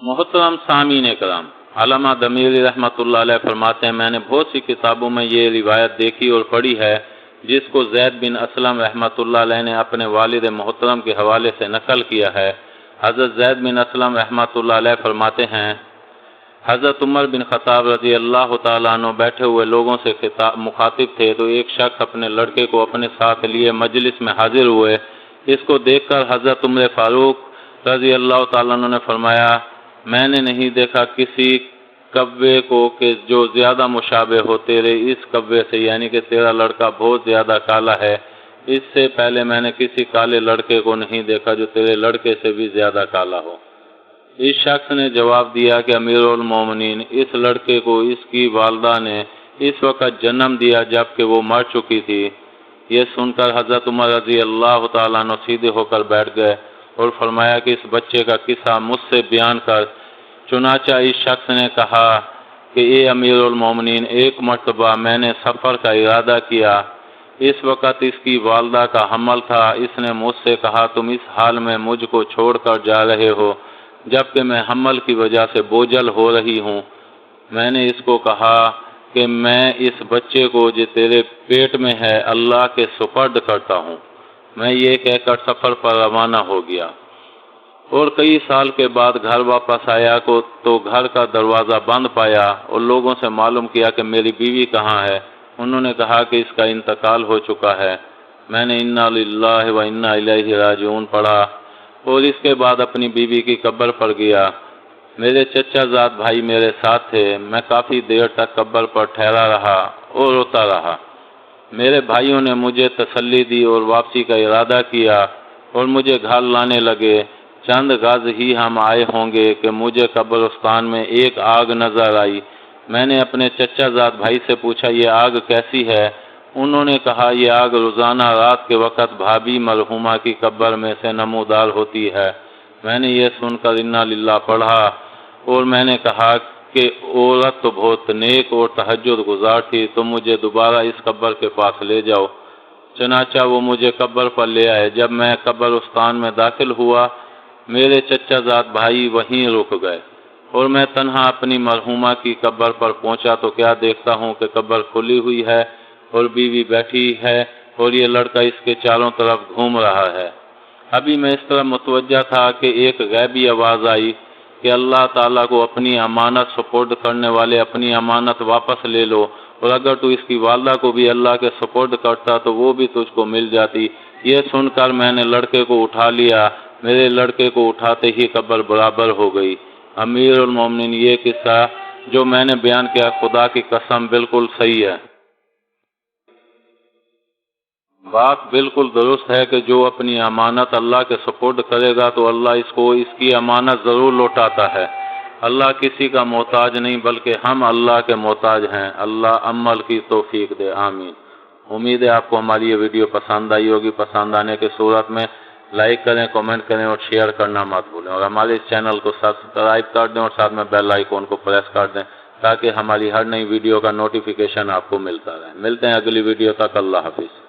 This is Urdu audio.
محترم سامعین کرام، علامہ دمیری رحمۃ اللہ علیہ فرماتے ہیں، میں نے بہت سی کتابوں میں یہ روایت دیکھی اور پڑھی ہے جس کو زید بن اسلم رحمۃ اللہ علیہ نے اپنے والد محترم کے حوالے سے نقل کیا ہے۔ حضرت زید بن اسلم رحمۃ اللہ علیہ فرماتے ہیں، حضرت عمر بن خطاب رضی اللہ تعالیٰ عنہ بیٹھے ہوئے لوگوں سے مخاطب تھے تو ایک شخص اپنے لڑکے کو اپنے ساتھ لیے مجلس میں حاضر ہوئے۔ اس کو دیکھ کر حضرت عمر فاروق رضی اللہ تعالیٰ عنہ نے فرمایا، میں نے نہیں دیکھا کسی کوے کو کہ جو زیادہ مشابہ ہو تیرے اس کوے سے، یعنی کہ تیرا لڑکا بہت زیادہ کالا ہے۔ اس سے پہلے میں نے کسی کالے لڑکے کو نہیں دیکھا جو تیرے لڑکے سے بھی زیادہ کالا ہو۔ اس شخص نے جواب دیا کہ امیر المومنین، اس لڑکے کو اس کی والدہ نے اس وقت جنم دیا جب کہ وہ مر چکی تھی۔ یہ سن کر حضرت عمر رضی اللہ تعالیٰ عنہ سیدھے ہو کر بیٹھ گئے اور فرمایا کہ اس بچے کا قصہ مجھ سے بیان کر۔ چنانچہ اس شخص نے کہا کہ اے امیر المومنین، ایک مرتبہ میں نے سفر کا ارادہ کیا، اس وقت اس کی والدہ کا حمل تھا۔ اس نے مجھ سے کہا، تم اس حال میں مجھ کو چھوڑ کر جا رہے ہو جبکہ میں حمل کی وجہ سے بوجھل ہو رہی ہوں۔ میں نے اس کو کہا کہ میں اس بچے کو جو تیرے پیٹ میں ہے اللہ کے سپرد کرتا ہوں۔ میں یہ کہہ کر سفر پر روانہ ہو گیا اور کئی سال کے بعد گھر واپس آیا تو گھر کا دروازہ بند پایا اور لوگوں سے معلوم کیا کہ میری بیوی کہاں ہے۔ انہوں نے کہا کہ اس کا انتقال ہو چکا ہے۔ میں نے انا للہ و انا الیہ راجعون پڑھا اور اس کے بعد اپنی بیوی کی قبر پر گیا۔ میرے چچا زاد بھائی میرے ساتھ تھے۔ میں کافی دیر تک قبر پر ٹھہرا رہا اور روتا رہا۔ میرے بھائیوں نے مجھے تسلی دی اور واپسی کا ارادہ کیا اور مجھے گھر لانے لگے۔ چند گز ہی ہم آئے ہوں گے کہ مجھے قبرستان میں ایک آگ نظر آئی۔ میں نے اپنے چچا زاد بھائی سے پوچھا، یہ آگ کیسی ہے؟ انہوں نے کہا، یہ آگ روزانہ رات کے وقت بھابھی مرحومہ کی قبر میں سے نمودار ہوتی ہے۔ میں نے یہ سن کر انا للہ پڑھا اور میں نے کہا کہ عورت تو بہت نیک اور تہجد گزار تھی، تم مجھے دوبارہ اس قبر کے پاس لے جاؤ۔ چنانچہ وہ مجھے قبر پر لے آئے۔ جب میں قبرستان میں داخل ہوا، میرے چچا زاد بھائی وہیں رک گئے اور میں تنہا اپنی مرحومہ کی قبر پر پہنچا تو کیا دیکھتا ہوں کہ قبر کھلی ہوئی ہے اور بیوی بیٹھی ہے اور یہ لڑکا اس کے چاروں طرف گھوم رہا ہے۔ ابھی میں اس طرح متوجہ تھا کہ ایک غیبی آواز آئی کہ اللہ تعالیٰ کو اپنی امانت سپرد کرنے والے اپنی امانت واپس لے لو، اور اگر تو اس کی والدہ کو بھی اللہ کے سپرد کرتا تو وہ بھی تجھ کو مل جاتی۔ یہ سن کر میں نے لڑکے کو اٹھا لیا۔ میرے لڑکے کو اٹھاتے ہی قبر برابر ہو گئی۔ امیر المومنین، یہ قصہ جو میں نے بیان کیا خدا کی قسم بالکل صحیح ہے۔ بات بالکل درست ہے کہ جو اپنی امانت اللہ کے سپرد کرے گا تو اللہ اس کو اس کی امانت ضرور لوٹاتا ہے۔ اللہ کسی کا محتاج نہیں بلکہ ہم اللہ کے محتاج ہیں۔ اللہ عمل کی توفیق دے، آمین۔ امید ہے آپ کو ہماری یہ ویڈیو پسند آئی ہوگی۔ پسند آنے کی صورت میں لائک کریں، کمنٹ کریں اور شیئر کرنا مت بھولیں، اور ہمارے اس چینل کو سبسکرائب کر دیں اور ساتھ میں بیل آئیکن کو پریس کر دیں تاکہ ہماری ہر نئی ویڈیو کا نوٹیفیکیشن آپ کو ملتا رہے۔ ملتے ہیں اگلی ویڈیو تک، اللہ حافظ۔